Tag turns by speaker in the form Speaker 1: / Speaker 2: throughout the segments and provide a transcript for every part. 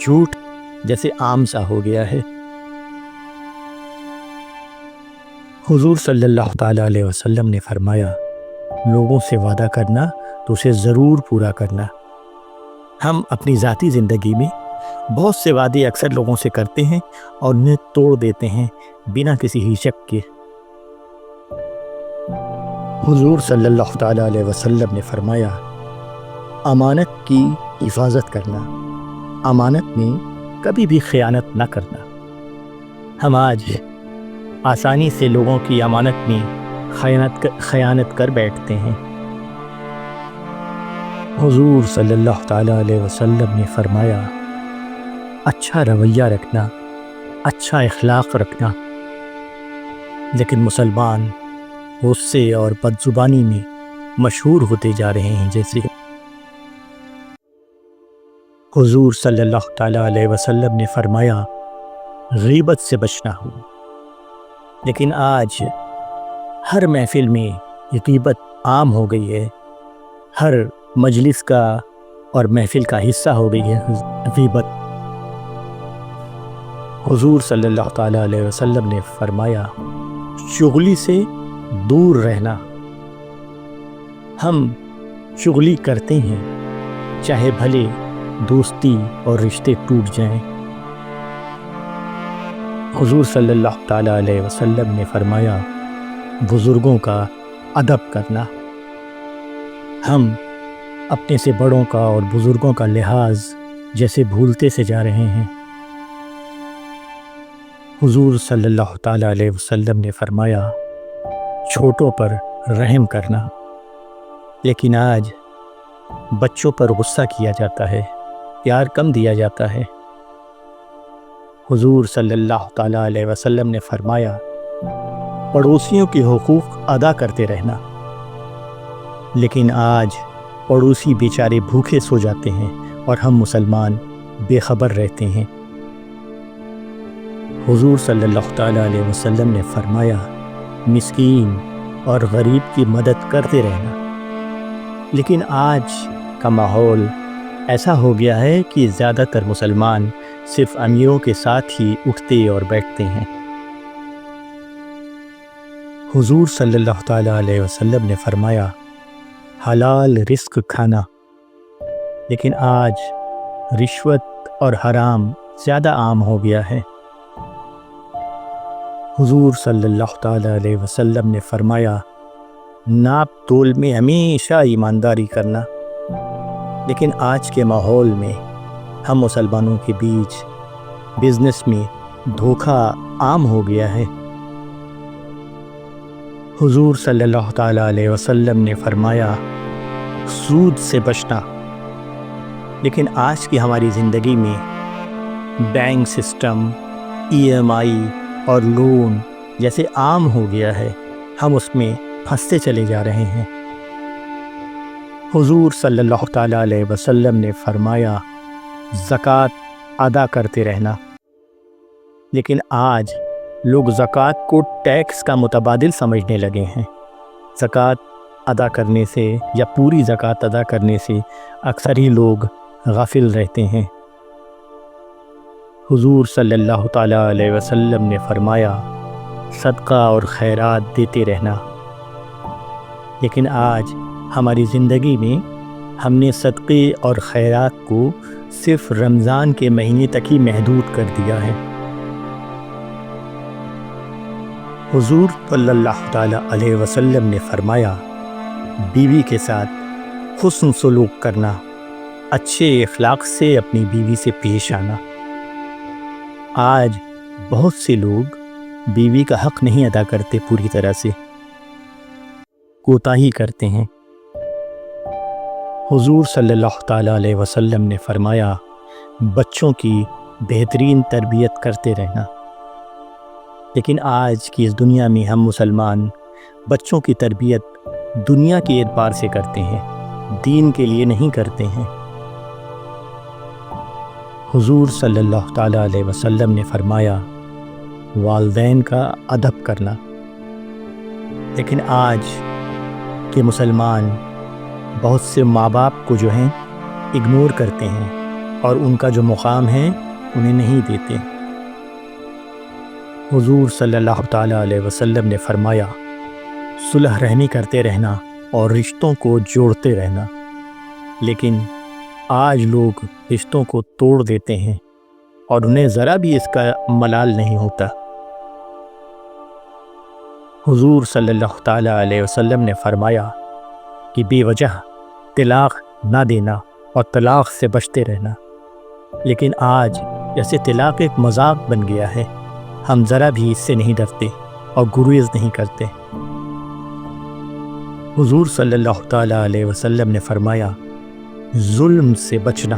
Speaker 1: جھوٹ جیسے عام سا ہو گیا ہے۔ حضور صلی اللہ تعالیٰ علیہ وسلم نے فرمایا، لوگوں سے وعدہ کرنا تو اسے ضرور پورا کرنا۔ ہم اپنی ذاتی زندگی میں بہت سے وعدے اکثر لوگوں سے کرتے ہیں اور انہیں توڑ دیتے ہیں بنا کسی ہچک کے۔ حضور صلی اللہ تعالیٰ علیہ وسلم نے فرمایا، امانت کی حفاظت کرنا، امانت میں کبھی بھی خیانت نہ کرنا۔ ہم آج آسانی سے لوگوں کی امانت میں خیانت کر بیٹھتے ہیں۔ حضور صلی اللہ تعالیٰ علیہ وسلم نے فرمایا، اچھا رویہ رکھنا، اچھا اخلاق رکھنا، لیکن مسلمان غصے اور بدزبانی میں مشہور ہوتے جا رہے ہیں۔ جیسے حضور صلی اللہ تعالیٰ علیہ وسلم نے فرمایا، غیبت سے بچنا ہو، لیکن آج ہر محفل میں غیبت عام ہو گئی ہے، ہر مجلس کا اور محفل کا حصہ ہو گئی ہے غیبت۔ حضور صلی اللہ تعالیٰ علیہ وسلم نے فرمایا، چغلی سے دور رہنا۔ ہم چغلی کرتے ہیں، چاہے بھلے دوستی اور رشتے ٹوٹ جائیں۔ حضور صلی اللہ تعالیٰ علیہ وسلم نے فرمایا، بزرگوں کا ادب کرنا۔ ہم اپنے سے بڑوں کا اور بزرگوں کا لحاظ جیسے بھولتے سے جا رہے ہیں۔ حضور صلی اللہ تعالیٰ علیہ وسلم نے فرمایا، چھوٹوں پر رحم کرنا، لیکن آج بچوں پر غصہ کیا جاتا ہے، پیار کم دیا جاتا ہے۔ حضور صلی اللہ تعالیٰ علیہ وسلم نے فرمایا، پڑوسیوں کے حقوق ادا کرتے رہنا، لیکن آج پڑوسی بیچارے بھوکے سو جاتے ہیں اور ہم مسلمان بے خبر رہتے ہیں۔ حضور صلی اللہ تعالیٰ علیہ وسلم نے فرمایا، مسکین اور غریب کی مدد کرتے رہنا، لیکن آج کا ماحول ایسا ہو گیا ہے کہ زیادہ تر مسلمان صرف امیروں کے ساتھ ہی اٹھتے اور بیٹھتے ہیں۔ حضور صلی اللہ تعالیٰ علیہ وسلم نے فرمایا، حلال رزق کھانا، لیکن آج رشوت اور حرام زیادہ عام ہو گیا ہے۔ حضور صلی اللہ تعالیٰ علیہ وسلم نے فرمایا، ناپ تول میں ہمیشہ ایمانداری کرنا، لیکن آج کے ماحول میں ہم مسلمانوں کے بیچ بزنس میں دھوکہ عام ہو گیا ہے۔ حضور صلی اللہ تعالیٰ علیہ وسلم نے فرمایا، سود سے بچنا، لیکن آج کی ہماری زندگی میں بینک سسٹم، EMI اور لون جیسے عام ہو گیا ہے، ہم اس میں پھنستے چلے جا رہے ہیں۔ حضور صلی اللہ تعالیٰ علیہ وسلم نے فرمایا، زکوٰۃ ادا کرتے رہنا، لیکن آج لوگ زکوٰۃ کو ٹیکس کا متبادل سمجھنے لگے ہیں۔ زکوٰۃ ادا کرنے سے یا پوری زکوٰۃ ادا کرنے سے اکثر ہی لوگ غافل رہتے ہیں۔ حضور صلی اللہ تعالیٰ علیہ وسلم نے فرمایا، صدقہ اور خیرات دیتے رہنا، لیکن آج ہماری زندگی میں ہم نے صدقے اور خیرات کو صرف رمضان کے مہینے تک ہی محدود کر دیا ہے۔ حضور صلی اللہ تعالیٰ علیہ وسلم نے فرمایا، بیوی کے ساتھ حسن سلوک کرنا، اچھے اخلاق سے اپنی بیوی سے پیش آنا۔ آج بہت سے لوگ بیوی کا حق نہیں ادا کرتے، پوری طرح سے کوتاہی کرتے ہیں۔ حضور صلی اللہ تعالیٰ علیہ وسلم نے فرمایا، بچوں کی بہترین تربیت کرتے رہنا، لیکن آج کی اس دنیا میں ہم مسلمان بچوں کی تربیت دنیا کے اعتبار سے کرتے ہیں، دین کے لیے نہیں کرتے ہیں۔ حضور صلی اللہ تعالیٰ علیہ وسلم نے فرمایا، والدین کا ادب کرنا، لیکن آج کے مسلمان بہت سے ماں باپ کو جو ہیں اگنور کرتے ہیں، اور ان کا جو مقام ہے انہیں نہیں دیتے۔ حضور صلی اللہ تعالیٰ علیہ وسلم نے فرمایا، صلح رحمی کرتے رہنا اور رشتوں کو جوڑتے رہنا، لیکن آج لوگ رشتوں کو توڑ دیتے ہیں اور انہیں ذرا بھی اس کا ملال نہیں ہوتا۔ حضور صلی اللہ تعالیٰ علیہ وسلم نے فرمایا کہ بے وجہ طلاق نہ دینا اور طلاق سے بچتے رہنا، لیکن آج جیسے طلاق ایک مذاق بن گیا ہے، ہم ذرا بھی اس سے نہیں ڈرتے اور گریز نہیں کرتے۔ حضور صلی اللہ تعالیٰ علیہ وسلم نے فرمایا، ظلم سے بچنا،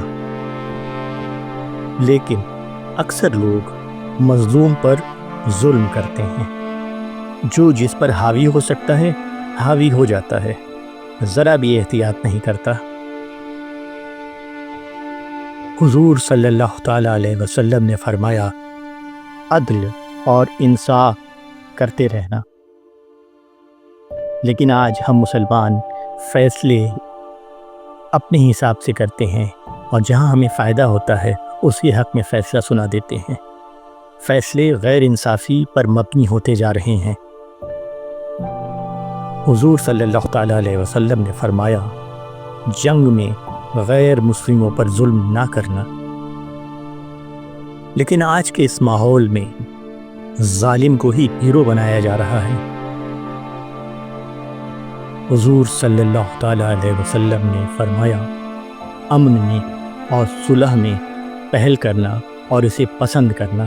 Speaker 1: لیکن اکثر لوگ مظلوم پر ظلم کرتے ہیں۔ جو جس پر حاوی ہو سکتا ہے حاوی ہو جاتا ہے، ذرا بھی احتیاط نہیں کرتا۔ حضور صلی اللہ تعالیٰ علیہ وسلم نے فرمایا، عدل اور انصاف کرتے رہنا، لیکن آج ہم مسلمان فیصلے اپنے حساب سے کرتے ہیں اور جہاں ہمیں فائدہ ہوتا ہے اس کے حق میں فیصلہ سنا دیتے ہیں۔ فیصلے غیر انصافی پر مبنی ہوتے جا رہے ہیں۔ حضور صلی اللہ تعالیٰ علیہ وسلم نے فرمایا، جنگ میں غیر مسلموں پر ظلم نہ کرنا، لیکن آج کے اس ماحول میں ظالم کو ہی ہیرو بنایا جا رہا ہے۔ حضور صلی اللہ تعالیٰ علیہ وسلم نے فرمایا، امن میں اور صلح میں پہل کرنا اور اسے پسند کرنا،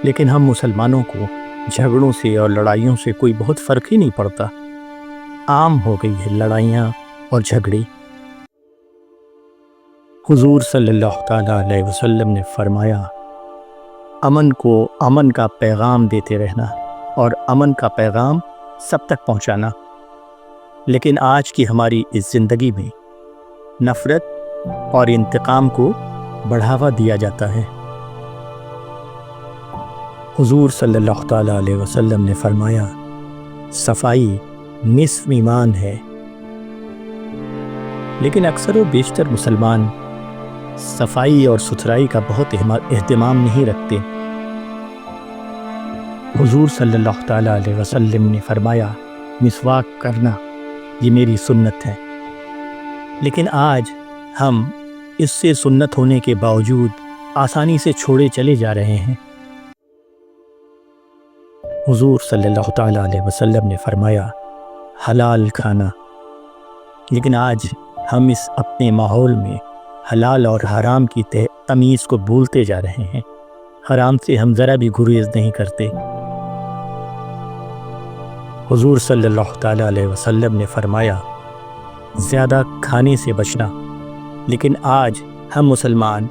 Speaker 1: لیکن ہم مسلمانوں کو جھگڑوں سے اور لڑائیوں سے کوئی بہت فرق ہی نہیں پڑتا۔ عام ہو گئی ہے لڑائیاں اور جھگڑے۔ حضور صلی اللہ تعالیٰ علیہ وسلم نے فرمایا، امن کو امن کا پیغام دیتے رہنا اور امن کا پیغام سب تک پہنچانا، لیکن آج کی ہماری اس زندگی میں نفرت اور انتقام کو بڑھاوا دیا جاتا ہے۔ حضور صلی اللہ تعالیٰ علیہ وسلم نے فرمایا، صفائی نصف ایمان ہے، لیکن اکثر و بیشتر مسلمان صفائی اور ستھرائی کا بہت اہتمام نہیں رکھتے۔ حضور صلی اللہ تعالیٰ علیہ وسلم نے فرمایا، مسواک کرنا یہ میری سنت ہے، لیکن آج ہم اس سے سنت ہونے کے باوجود آسانی سے چھوڑے چلے جا رہے ہیں۔ حضور صلی اللہ تعالیٰ علیہ وسلم نے فرمایا، حلال کھانا، لیکن آج ہم اس اپنے ماحول میں حلال اور حرام کی تمیز کو بھولتے جا رہے ہیں۔ حرام سے ہم ذرا بھی گریز نہیں کرتے۔ حضور صلی اللہ تعالیٰ علیہ وسلم نے فرمایا، زیادہ کھانے سے بچنا، لیکن آج ہم مسلمان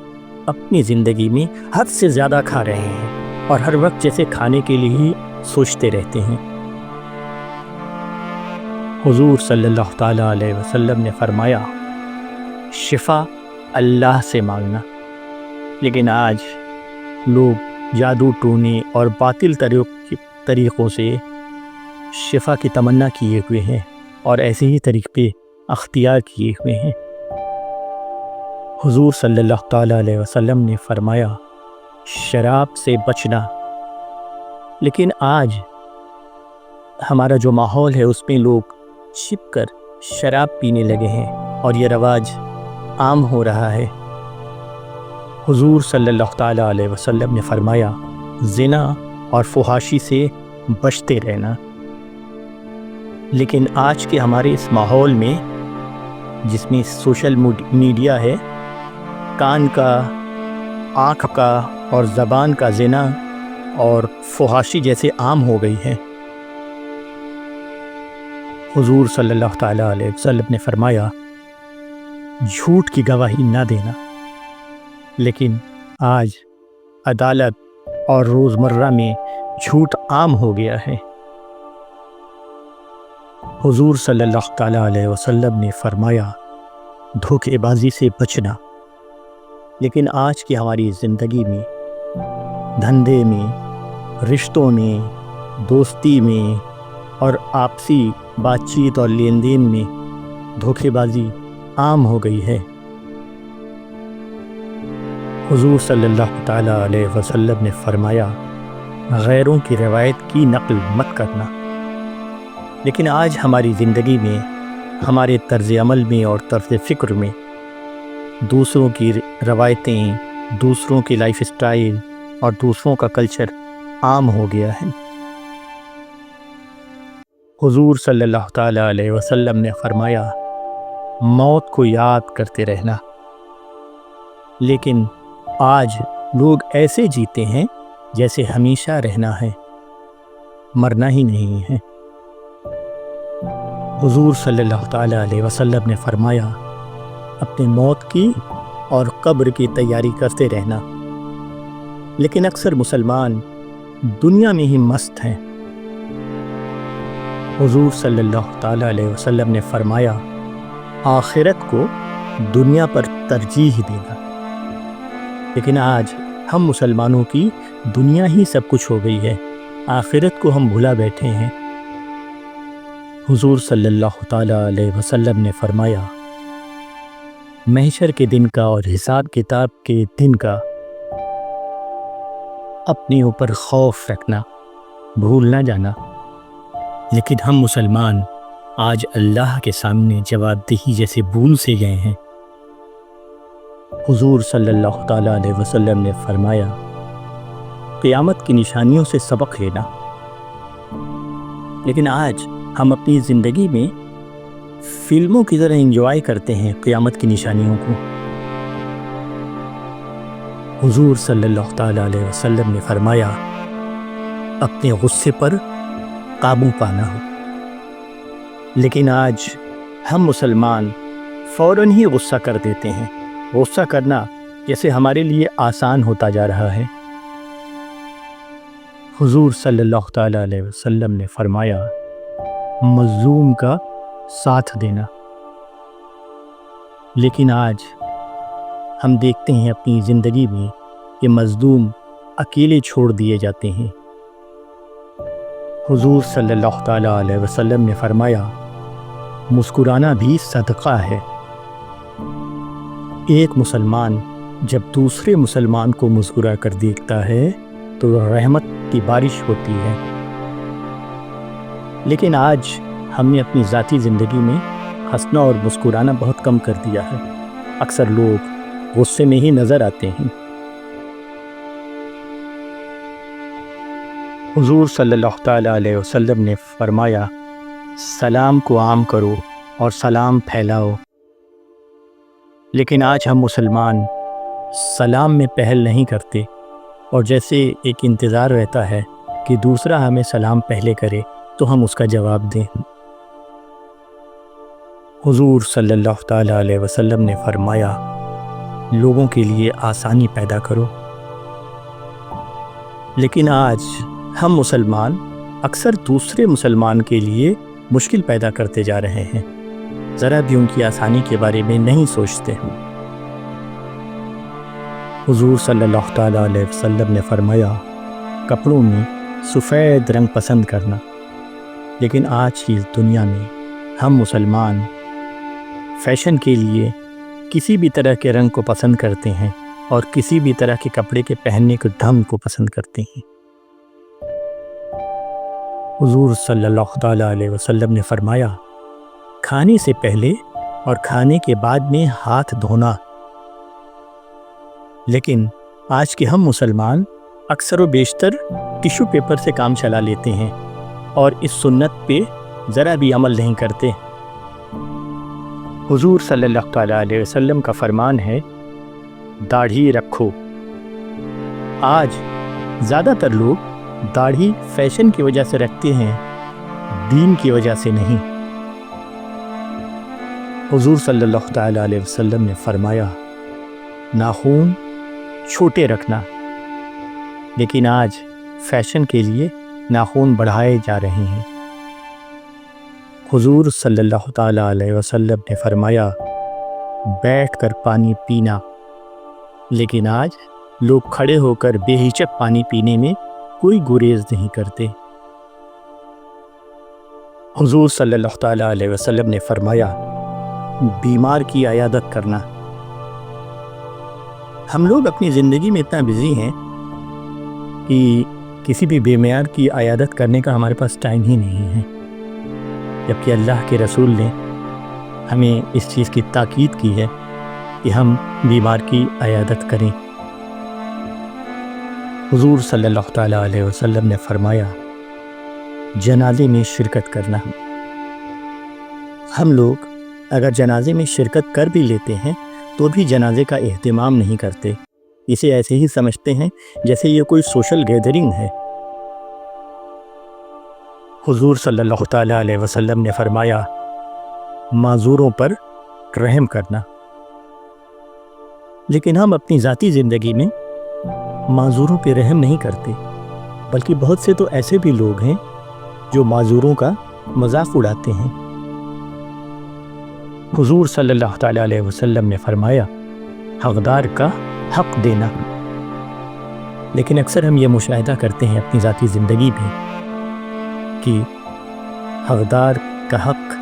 Speaker 1: اپنی زندگی میں حد سے زیادہ کھا رہے ہیں اور ہر وقت جیسے کھانے کے لیے ہی سوچتے رہتے ہیں۔ حضور صلی اللہ تعالیٰ علیہ وسلم نے فرمایا، شفا اللہ سے مانگنا، لیکن آج لوگ جادو ٹونے اور باطل طریقوں سے شفا کی تمنا کیے ہوئے ہیں اور ایسے ہی طریقے اختیار کیے ہوئے ہیں۔ حضور صلی اللہ تعالیٰ علیہ وسلم نے فرمایا، شراب سے بچنا، لیکن آج ہمارا جو ماحول ہے اس میں لوگ چھپ کر شراب پینے لگے ہیں اور یہ رواج عام ہو رہا ہے۔ حضور صلی اللہ تعالیٰ علیہ وسلم نے فرمایا، زنا اور فحاشی سے بچتے رہنا، لیکن آج کے ہمارے اس ماحول میں جس میں سوشل میڈیا ہے، کان کا، آنکھ کا اور زبان کا زنا اور فحاشی جیسے عام ہو گئی ہے۔ حضور صلی اللہ تعالیٰ علیہ وسلم نے فرمایا، جھوٹ کی گواہی نہ دینا، لیکن آج عدالت اور روزمرہ میں جھوٹ عام ہو گیا ہے۔ حضور صلی اللہ تعالیٰ علیہ وسلم نے فرمایا، دھوکے بازی سے بچنا، لیکن آج کی ہماری زندگی میں، دھندے میں، رشتوں میں، دوستی میں اور آپسی بات چیت اور لین دین میں دھوکے بازی عام ہو گئی ہے۔ حضور صلی اللہ تعالیٰ علیہ وسلم نے فرمایا، غیروں کی روایت کی نقل مت کرنا۔ لیکن آج ہماری زندگی میں، ہمارے طرز عمل میں اور طرز فکر میں دوسروں کی روایتیں، دوسروں کی لائف سٹائل اور دوسروں کا کلچر عام ہو گیا ہے۔ حضور صلی اللہ تعالیٰ علیہ وسلم نے فرمایا، موت کو یاد کرتے رہنا۔ لیکن آج لوگ ایسے جیتے ہیں جیسے ہمیشہ رہنا ہے، مرنا ہی نہیں ہے۔ حضور صلی اللہ تعالیٰ علیہ وسلم نے فرمایا، اپنے موت کی اور قبر کی تیاری کرتے رہنا۔ لیکن اکثر مسلمان دنیا میں ہی مست ہیں۔ حضور صلی اللہ تعالیٰ علیہ وسلم نے فرمایا، آخرت کو دنیا پر ترجیح دینا۔ لیکن آج ہم مسلمانوں کی دنیا ہی سب کچھ ہو گئی ہے، آخرت کو ہم بھلا بیٹھے ہیں۔ حضور صلی اللہ تعالیٰ علیہ وسلم نے فرمایا، محشر کے دن کا اور حساب کتاب کے دن کا اپنے اوپر خوف رکھنا، بھول نہ جانا۔ لیکن ہم مسلمان آج اللہ کے سامنے جواب دہی جیسے بھول سے گئے ہیں۔ حضور صلی اللہ تعالیٰ علیہ وسلم نے فرمایا، قیامت کی نشانیوں سے سبق لینا۔ لیکن آج ہم اپنی زندگی میں فلموں کی طرح انجوائے کرتے ہیں قیامت کی نشانیوں کو۔ حضور صلی اللہ تعالیٰ علیہ وسلم نے فرمایا، اپنے غصے پر قابو پانا ہو۔ لیکن آج ہم مسلمان فوراً ہی غصہ کر دیتے ہیں، غصہ کرنا جیسے ہمارے لیے آسان ہوتا جا رہا ہے۔ حضور صلی اللہ تعالیٰ علیہ وسلم نے فرمایا، مظلوم کا ساتھ دینا۔ لیکن آج ہم دیکھتے ہیں اپنی زندگی میں کہ مظلوم اکیلے چھوڑ دیے جاتے ہیں۔ حضور صلی اللہ تعالیٰ علیہ وسلم نے فرمایا، مسکرانا بھی صدقہ ہے۔ ایک مسلمان جب دوسرے مسلمان کو مسکرا کر دیکھتا ہے تو رحمت کی بارش ہوتی ہے۔ لیکن آج ہم نے اپنی ذاتی زندگی میں ہنسنا اور مسکرانا بہت کم کر دیا ہے۔ اکثر لوگ غصے میں ہی نظر آتے ہیں۔ حضور صلی اللہ تعالیٰ علیہ وسلم نے فرمایا، سلام کو عام کرو اور سلام پھیلاؤ۔ لیکن آج ہم مسلمان سلام میں پہل نہیں کرتے، اور جیسے ایک انتظار رہتا ہے کہ دوسرا ہمیں سلام پہلے کرے تو ہم اس کا جواب دیں۔ حضور صلی اللہ تعالیٰ علیہ وسلم نے فرمایا، لوگوں کے لیے آسانی پیدا کرو۔ لیکن آج ہم مسلمان اکثر دوسرے مسلمان کے لیے مشکل پیدا کرتے جا رہے ہیں، ذرا بھی ان کی آسانی کے بارے میں نہیں سوچتے ہیں۔ حضور صلی اللہ تعالیٰ علیہ وسلم نے فرمایا، کپڑوں میں سفید رنگ پسند کرنا۔ لیکن آج کی دنیا میں ہم مسلمان فیشن کے لیے کسی بھی طرح کے رنگ کو پسند کرتے ہیں اور کسی بھی طرح کے کپڑے کے پہننے کے ڈھنگ کو پسند کرتے ہیں۔ حضور صلی اللہ تعالیٰ علیہ وسلم نے فرمایا، کھانے سے پہلے اور کھانے کے بعد میں ہاتھ دھونا۔ لیکن آج کے ہم مسلمان اکثر و بیشتر ٹیشو پیپر سے کام چلا لیتے ہیں اور اس سنت پہ ذرا بھی عمل نہیں کرتے۔ حضور صلی اللہ تعالیٰ علیہ وسلم کا فرمان ہے، داڑھی رکھو۔ آج زیادہ تر لوگ داڑھی فیشن کی وجہ سے رکھتے ہیں، دین کی وجہ سے نہیں۔ حضور صلی اللہ تعالیٰ علیہ وسلم نے فرمایا، ناخن چھوٹے رکھنا۔ لیکن آج فیشن کے لیے ناخن بڑھائے جا رہے ہیں۔ حضور صلی اللہ تعالیٰ علیہ وسلم نے فرمایا، بیٹھ کر پانی پینا۔ لیکن آج لوگ کھڑے ہو کر بے ہچک پانی پینے میں کوئی گریز نہیں کرتے۔ حضور صلی اللہ تعالیٰ علیہ وسلم نے فرمایا، بیمار کی عیادت کرنا۔ ہم لوگ اپنی زندگی میں اتنا بزی ہیں کہ کسی بھی بے معیار کی عیادت کرنے کا ہمارے پاس ٹائم ہی نہیں ہے، جبکہ اللہ کے رسول نے ہمیں اس چیز کی تاکید کی ہے کہ ہم بیمار کی عیادت کریں۔ حضور صلی اللہ تعالیٰ علیہ وسلم نے فرمایا، جنازے میں شرکت کرنا۔ ہم لوگ اگر جنازے میں شرکت کر بھی لیتے ہیں تو بھی جنازے کا اہتمام نہیں کرتے، اسے ایسے ہی سمجھتے ہیں جیسے یہ کوئی سوشل گیدرنگ ہے۔ حضور صلی اللہ تعالیٰ علیہ وسلم نے فرمایا، معذوروں پر رحم کرنا۔ لیکن ہم اپنی ذاتی زندگی میں معذوروں پہ رحم نہیں کرتے، بلکہ بہت سے تو ایسے بھی لوگ ہیں جو معذوروں کا مذاق اڑاتے ہیں۔ حضور صلی اللہ تعالیٰ علیہ وسلم نے فرمایا، حقدار کا حق دینا۔ لیکن اکثر ہم یہ مشاہدہ کرتے ہیں اپنی ذاتی زندگی میں کہ حقدار کا حق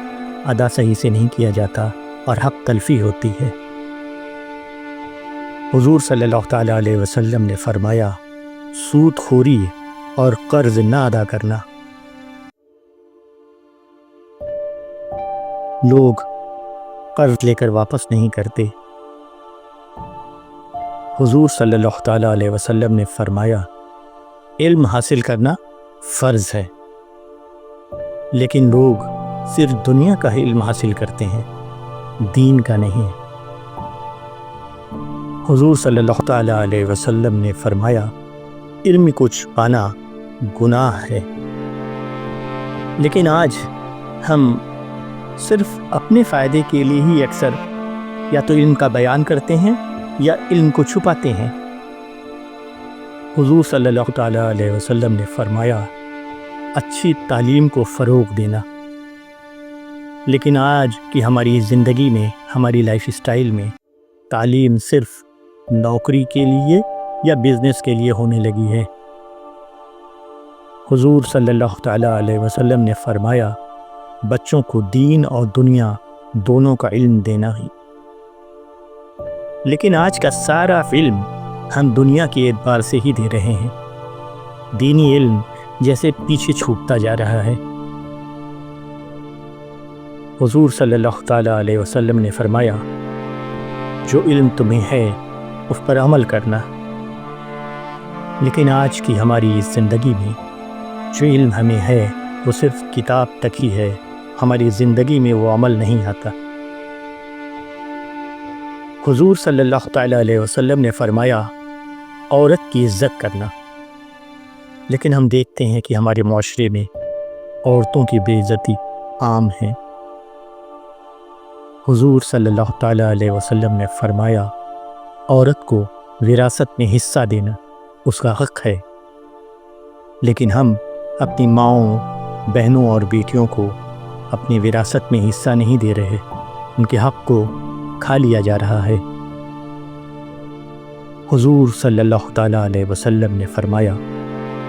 Speaker 1: ادا صحیح سے نہیں کیا جاتا اور حق تلفی ہوتی ہے۔ حضور صلی اللہ تعالیٰ علیہ وسلم نے فرمایا، سود خوری اور قرض نہ ادا کرنا۔ لوگ قرض لے کر واپس نہیں کرتے۔ حضور صلی اللہ تعالیٰ علیہ وسلم نے فرمایا، علم حاصل کرنا فرض ہے، لیکن لوگ صرف دنیا کا علم حاصل کرتے ہیں، دین کا نہیں۔ حضور صلی اللہ تعالیٰ علیہ وسلم نے فرمایا، علم کو چھپانا گناہ ہے۔ لیکن آج ہم صرف اپنے فائدے کے لیے ہی اکثر یا تو علم کا بیان کرتے ہیں یا علم کو چھپاتے ہیں۔ حضور صلی اللہ تعالیٰ علیہ وسلم نے فرمایا، اچھی تعلیم کو فروغ دینا۔ لیکن آج کی ہماری زندگی میں، ہماری لائف سٹائل میں تعلیم صرف نوکری کے لیے یا بزنس کے لیے ہونے لگی ہے۔ حضور صلی اللہ تعالیٰ علیہ وسلم نے فرمایا، بچوں کو دین اور دنیا دونوں کا علم دینا ہی۔ لیکن آج کا سارا علم ہم دنیا کے اعتبار سے ہی دے رہے ہیں، دینی علم جیسے پیچھے چھوٹتا جا رہا ہے۔ حضور صلی اللہ تعالیٰ علیہ وسلم نے فرمایا، جو علم تمہیں ہے اس پر عمل کرنا۔ لیکن آج کی ہماری اس زندگی میں جو علم ہمیں ہے وہ صرف کتاب تک ہی ہے، ہماری زندگی میں وہ عمل نہیں آتا۔ حضور صلی اللہ تعالیٰ علیہ وسلم نے فرمایا، عورت کی عزت کرنا۔ لیکن ہم دیکھتے ہیں کہ ہمارے معاشرے میں عورتوں کی بے عزتی عام ہے۔ حضور صلی اللہ تعالیٰ علیہ وسلم نے فرمایا، عورت کو وراثت میں حصہ دینا اس کا حق ہے۔ لیکن ہم اپنی ماؤں، بہنوں اور بیٹیوں کو اپنی وراثت میں حصہ نہیں دے رہے، ان کے حق کو کھا لیا جا رہا ہے۔ حضور صلی اللہ تعالیٰ علیہ وسلم نے فرمایا،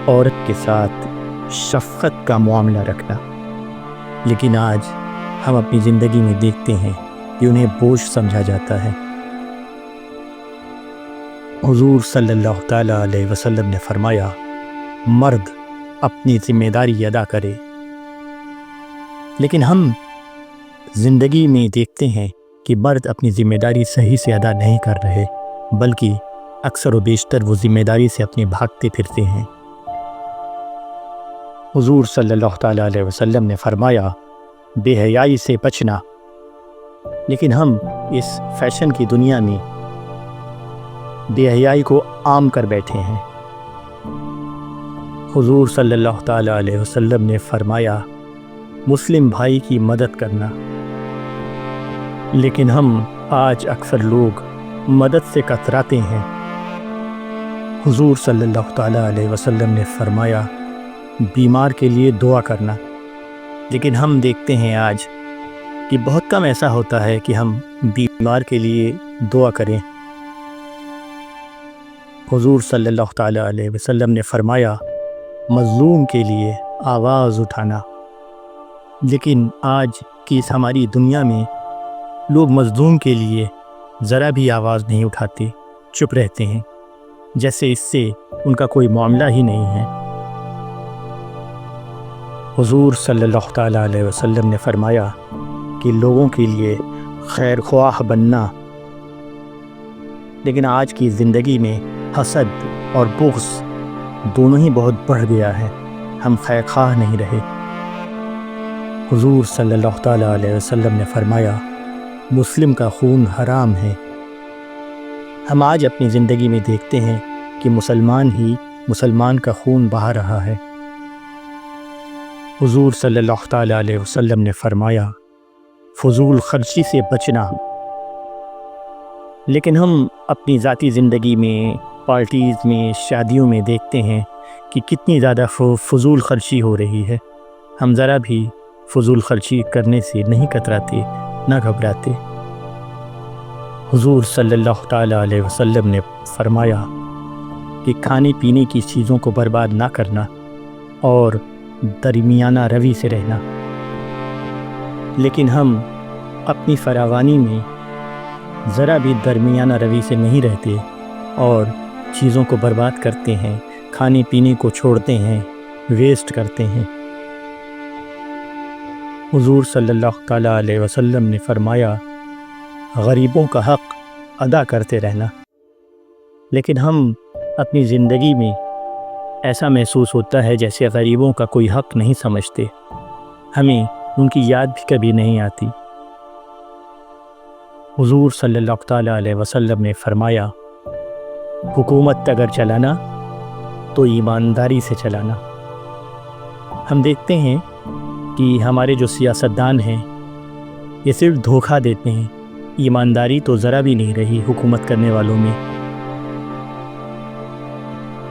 Speaker 1: عورت کے ساتھ شفقت کا معاملہ رکھنا۔ لیکن آج ہم اپنی زندگی میں دیکھتے ہیں کہ انہیں بوجھ سمجھا جاتا ہے۔ حضور صلی اللہ تعالیٰ علیہ وسلم نے فرمایا، مرد اپنی ذمہ داری ادا کرے۔ لیکن ہم زندگی میں دیکھتے ہیں کہ مرد اپنی ذمہ داری صحیح سے ادا نہیں کر رہے، بلکہ اکثر و بیشتر وہ ذمہ داری سے اپنے بھاگتے پھرتے ہیں۔ حضور صلی اللہ تعالیٰ علیہ وسلم نے فرمایا، بے حیائی سے بچنا۔ لیکن ہم اس فیشن کی دنیا میں بے حیائی کو عام کر بیٹھے ہیں۔ حضور صلی اللہ تعالیٰ علیہ وسلم نے فرمایا، مسلم بھائی کی مدد کرنا۔ لیکن ہم آج اکثر لوگ مدد سے کتراتے ہیں۔ حضور صلی اللہ تعالیٰ علیہ وسلم نے فرمایا، بیمار کے لیے دعا کرنا۔ لیکن ہم دیکھتے ہیں آج کہ بہت کم ایسا ہوتا ہے کہ ہم بیمار کے لیے دعا کریں۔ حضور صلی اللہ تعالیٰ علیہ وسلم نے فرمایا، مظلوم کے لیے آواز اٹھانا۔ لیکن آج کی اس ہماری دنیا میں لوگ مظلوم کے لیے ذرا بھی آواز نہیں اٹھاتے، چپ رہتے ہیں، جیسے اس سے ان کا کوئی معاملہ ہی نہیں ہے۔ حضور صلی اللہ تعالیٰ علیہ وسلم نے فرمایا کہ لوگوں کے لیے خیر خواہ بننا، لیکن آج کی زندگی میں حسد اور بغض دونوں ہی بہت بڑھ گیا ہے، ہم خیر خواہ نہیں رہے۔ حضور صلی اللہ تعالیٰ علیہ وسلم نے فرمایا مسلم کا خون حرام ہے۔ ہم آج اپنی زندگی میں دیکھتے ہیں کہ مسلمان ہی مسلمان کا خون بہا رہا ہے۔ حضور صلی اللہ تعالیٰ علیہ وسلم نے فرمایا فضول خرچی سے بچنا، لیکن ہم اپنی ذاتی زندگی میں، پارٹیز میں، شادیوں میں دیکھتے ہیں کہ کتنی زیادہ فضول خرچی ہو رہی ہے۔ ہم ذرا بھی فضول خرچی کرنے سے نہیں کتراتے، نہ گھبراتے۔ حضور صلی اللہ تعالیٰ علیہ وسلم نے فرمایا کہ کھانے پینے کی چیزوں کو برباد نہ کرنا اور درمیانہ روی سے رہنا، لیکن ہم اپنی فراوانی میں ذرا بھی درمیانہ روی سے نہیں رہتے اور چیزوں کو برباد کرتے ہیں، کھانے پینے کو چھوڑتے ہیں، ویسٹ کرتے ہیں۔ حضور صلی اللہ تعالیٰ علیہ وسلم نے فرمایا غریبوں کا حق ادا کرتے رہنا، لیکن ہم اپنی زندگی میں ایسا محسوس ہوتا ہے جیسے غریبوں کا کوئی حق نہیں سمجھتے، ہمیں ان کی یاد بھی کبھی نہیں آتی۔ حضور صلی اللہ تعالیٰ علیہ وسلم نے فرمایا حکومت اگر چلانا تو ایمانداری سے چلانا۔ ہم دیکھتے ہیں کہ ہمارے جو سیاستدان ہیں یہ صرف دھوکہ دیتے ہیں، ایمانداری تو ذرا بھی نہیں رہی حکومت کرنے والوں میں۔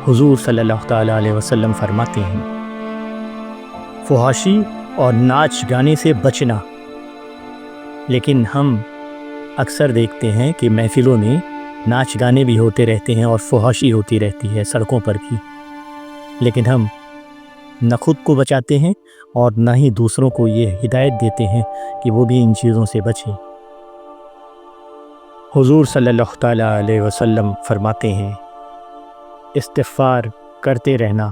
Speaker 1: حضور صلی اللہ تعالیٰ علیہ وسلم فرماتے ہیں فحاشی اور ناچ گانے سے بچنا، لیکن ہم اکثر دیکھتے ہیں کہ محفلوں میں ناچ گانے بھی ہوتے رہتے ہیں اور فحاشی ہوتی رہتی ہے سڑکوں پر بھی، لیکن ہم نہ خود کو بچاتے ہیں اور نہ ہی دوسروں کو یہ ہدایت دیتے ہیں کہ وہ بھی ان چیزوں سے بچیں۔ حضور صلی اللہ تعالیٰ علیہ وسلم فرماتے ہیں استغفار کرتے رہنا،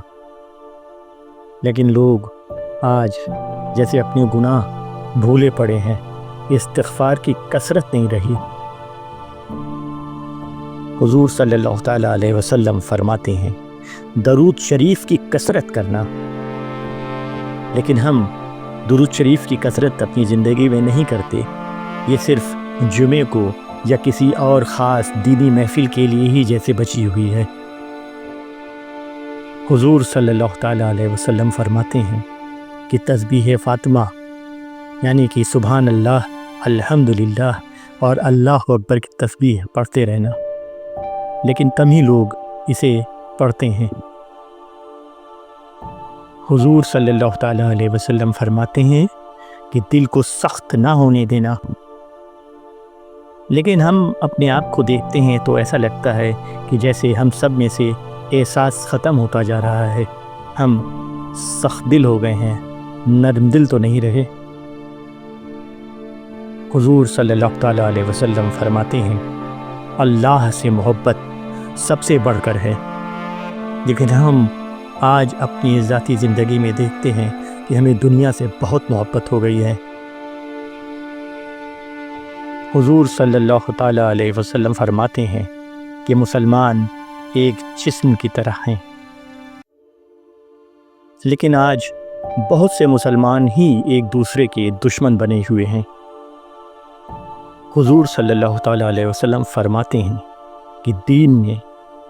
Speaker 1: لیکن لوگ آج جیسے اپنے گناہ بھولے پڑے ہیں، استغفار کی کثرت نہیں رہی۔ حضور صلی اللہ تعالیٰ علیہ وسلم فرماتے ہیں درود شریف کی کثرت کرنا، لیکن ہم درود شریف کی کثرت اپنی زندگی میں نہیں کرتے، یہ صرف جمعے کو یا کسی اور خاص دینی محفل کے لیے ہی جیسے بچی ہوئی ہے۔ حضور صلی اللہ تعالیٰ علیہ وسلم فرماتے ہیں کہ تسبیح فاطمہ یعنی کہ سبحان اللہ، الحمدللہ اور اللہ اکبر کی تسبیح پڑھتے رہنا، لیکن کم ہی لوگ اسے پڑھتے ہیں۔ حضور صلی اللہ تعالیٰ علیہ وسلم فرماتے ہیں کہ دل کو سخت نہ ہونے دینا، لیکن ہم اپنے آپ کو دیکھتے ہیں تو ایسا لگتا ہے کہ جیسے ہم سب میں سے احساس ختم ہوتا جا رہا ہے، ہم سخت دل ہو گئے ہیں، نرم دل تو نہیں رہے۔ حضور صلی اللہ تعالیٰ علیہ وسلم فرماتے ہیں اللہ سے محبت سب سے بڑھ کر ہے، لیکن ہم آج اپنی ذاتی زندگی میں دیکھتے ہیں کہ ہمیں دنیا سے بہت محبت ہو گئی ہے۔ حضور صلی اللہ تعالیٰ علیہ وسلم فرماتے ہیں کہ مسلمان ایک جسم کی طرح ہیں، لیکن آج بہت سے مسلمان ہی ایک دوسرے کے دشمن بنے ہوئے ہیں۔ حضور صلی اللہ تعالیٰ علیہ وسلم فرماتے ہیں کہ دین میں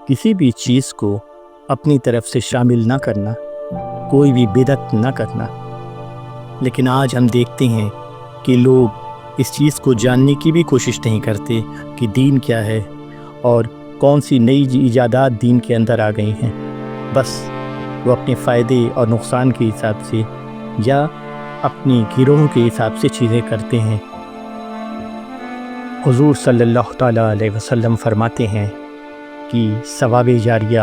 Speaker 1: کسی بھی چیز کو اپنی طرف سے شامل نہ کرنا، کوئی بھی بدعت نہ کرنا، لیکن آج ہم دیکھتے ہیں کہ لوگ اس چیز کو جاننے کی بھی کوشش نہیں کرتے کہ دین کیا ہے اور کون سی نئی ایجادات دین کے اندر آ گئی ہیں، بس وہ اپنے فائدے اور نقصان کے حساب سے یا اپنی گروہ کے حساب سے چیزیں کرتے ہیں۔ حضور صلی اللہ تعالیٰ علیہ وسلم فرماتے ہیں کہ ثواب جاریہ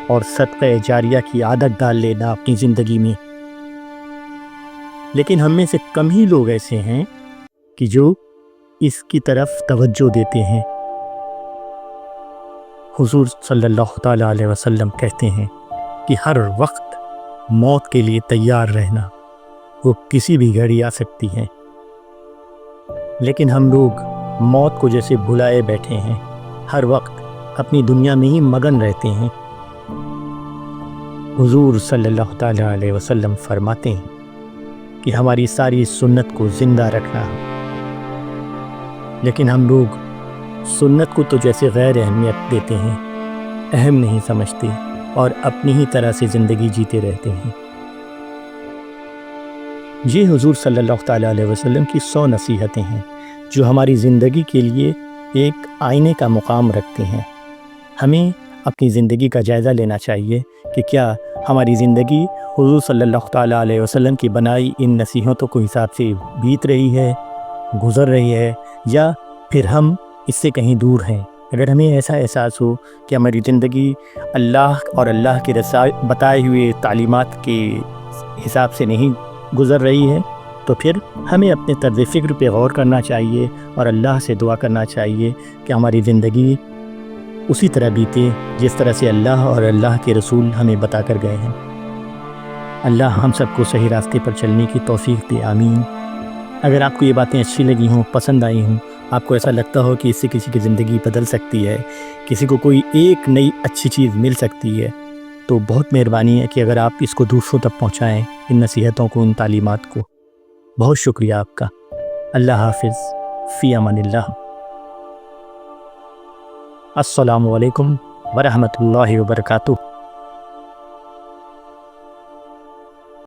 Speaker 1: اور صدقہ جاریہ کی عادت ڈال لینا اپنی زندگی میں، لیکن ہم میں سے کم ہی لوگ ایسے ہیں کہ جو اس کی طرف توجہ دیتے ہیں۔ حضور صلی اللہ تعالیٰ علیہ وسلم کہتے ہیں کہ ہر وقت موت کے لیے تیار رہنا، وہ کسی بھی گھڑی آ سکتی ہے، لیکن ہم لوگ موت کو جیسے بھلائے بیٹھے ہیں، ہر وقت اپنی دنیا میں ہی مگن رہتے ہیں۔ حضور صلی اللہ تعالیٰ علیہ وسلم فرماتے ہیں کہ ہماری ساری سنت کو زندہ رکھنا، لیکن ہم لوگ سنت کو تو جیسے غیر اہمیت دیتے ہیں، اہم نہیں سمجھتے اور اپنی ہی طرح سے زندگی جیتے رہتے ہیں۔ یہ حضور صلی اللہ تعالیٰ علیہ وسلم کی 100 نصیحتیں ہیں جو ہماری زندگی کے لیے ایک آئینے کا مقام رکھتے ہیں۔ ہمیں اپنی زندگی کا جائزہ لینا چاہیے کہ کیا ہماری زندگی حضور صلی اللہ تعالیٰ علیہ وسلم کی بنائی ان نصیحتوں کو حساب سے بیت رہی ہے، گزر رہی ہے، یا پھر ہم اس سے کہیں دور ہیں۔ اگر ہمیں ایسا احساس ہو کہ ہماری زندگی اللہ اور اللہ کے بتائے ہوئے تعلیمات کے حساب سے نہیں گزر رہی ہے، تو پھر ہمیں اپنے طرز فکر پہ غور کرنا چاہیے اور اللہ سے دعا کرنا چاہیے کہ ہماری زندگی اسی طرح بیتے جس طرح سے اللہ اور اللہ کے رسول ہمیں بتا کر گئے ہیں۔ اللہ ہم سب کو صحیح راستے پر چلنے کی توفیق دے، آمین۔ اگر آپ کو یہ باتیں اچھی لگی ہوں، پسند آئی ہوں، آپ کو ایسا لگتا ہو کہ اس سے کسی کی زندگی بدل سکتی ہے، کسی کو کوئی ایک نئی اچھی چیز مل سکتی ہے، تو بہت مہربانی ہے کہ اگر آپ اس کو دوسروں تک پہنچائیں، ان نصیحتوں کو، ان تعلیمات کو۔ بہت شکریہ آپ کا۔ اللہ حافظ، فی امان اللہ۔ السلام علیکم ورحمۃ اللہ وبرکاتہ۔